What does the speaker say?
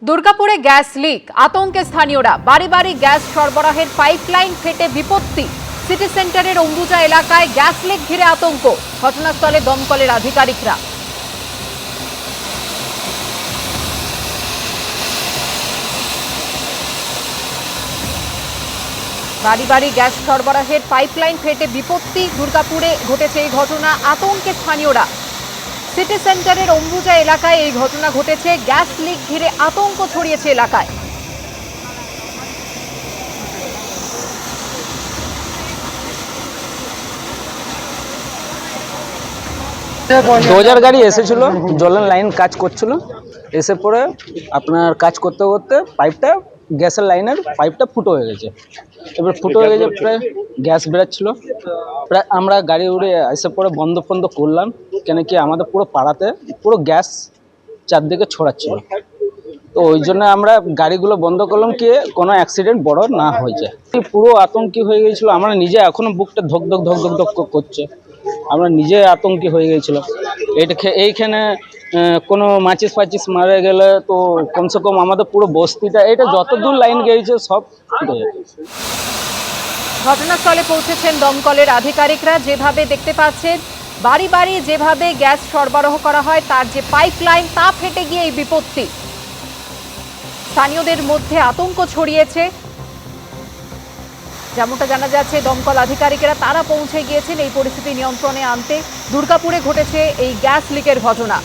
দুর্গাপুরে gas leak, আতঙ্কে স্থানীয়রা। বাড়ি বাড়ি গ্যাস সরবরাহের পাইপলাইন ফেটে বিপত্তি। সিটি সেন্টারের অম্বুজা এলাকায় গ্যাস লিক ঘিরে আতঙ্ক। ঘটনাস্থলে দমকলের আধিকারিকরা। বাড়ি বাড়ি গ্যাস সরবরাহের পাইপলাইন ফেটে বিপত্তি। দুর্গাপুরে ঘটেছে এই ঘটনা, আতঙ্কে স্থানীয়রা। সিটি সেন্টারের অম্বুজা এলাকায় এই ঘটনা ঘটেছে। গ্যাস লিক ঘিরে আতঙ্ক ছড়িয়েছে এলাকায়। ডোজার গাড়ি এসেছিল, জলের লাইন কাজ করছিল। এসে পরে আপনার কাজ করতে করতে পাইপটা, গ্যাসের লাইনের পাইপটা ফুটো হয়ে গেছে। এবার ফুটো হয়ে গেছে, প্রায় গ্যাস বেরোচ্ছিল। প্রায় আমরা গাড়ি উড়ে এসে পরে বন্ধ করলাম, কেন কি আমাদের পুরো পাড়াতে পুরো গ্যাস চারদিকে ছড়াচ্ছিল। তো ওই জন্য আমরা গাড়িগুলো বন্ধ করলাম, কি কোনো অ্যাক্সিডেন্ট বড় না হয়ে যায়। পুরো আতঙ্কি হয়ে গিয়েছিল, আমরা নিজে এখনো বুকটা ধক ধক ধক ধক ধক করছে। আমরা নিজে আতঙ্কি হয়ে গিয়েছিল। এইখানে কোনো মাচিস ফাচিস মারা গেলে তো কমসে কম আমাদের পুরো বস্তিটা, এটা যতদূর লাইন গিয়েছে সব ফুটে যেত। ঘটনাস্থলে পৌঁছেছেন দমকলের আধিকারিকরা। যেভাবে দেখতে পাচ্ছেন, বাড়ি বাড়ি যেভাবে গ্যাস সরবরাহ করা হয় তার যে পাইপলাইন, তা ফেটে গিয়ে এই বিপত্তি। স্থানীয়দের মধ্যে আতঙ্ক ছড়িয়েছে। যেমনটা জানা যাচ্ছে, দমকল আধিকারিকেরা তারা পৌঁছে গিয়েছেন এই পরিস্থিতি নিয়ন্ত্রণে আনতে। দুর্গাপুরে ঘটেছে এই গ্যাস লিকের ঘটনা।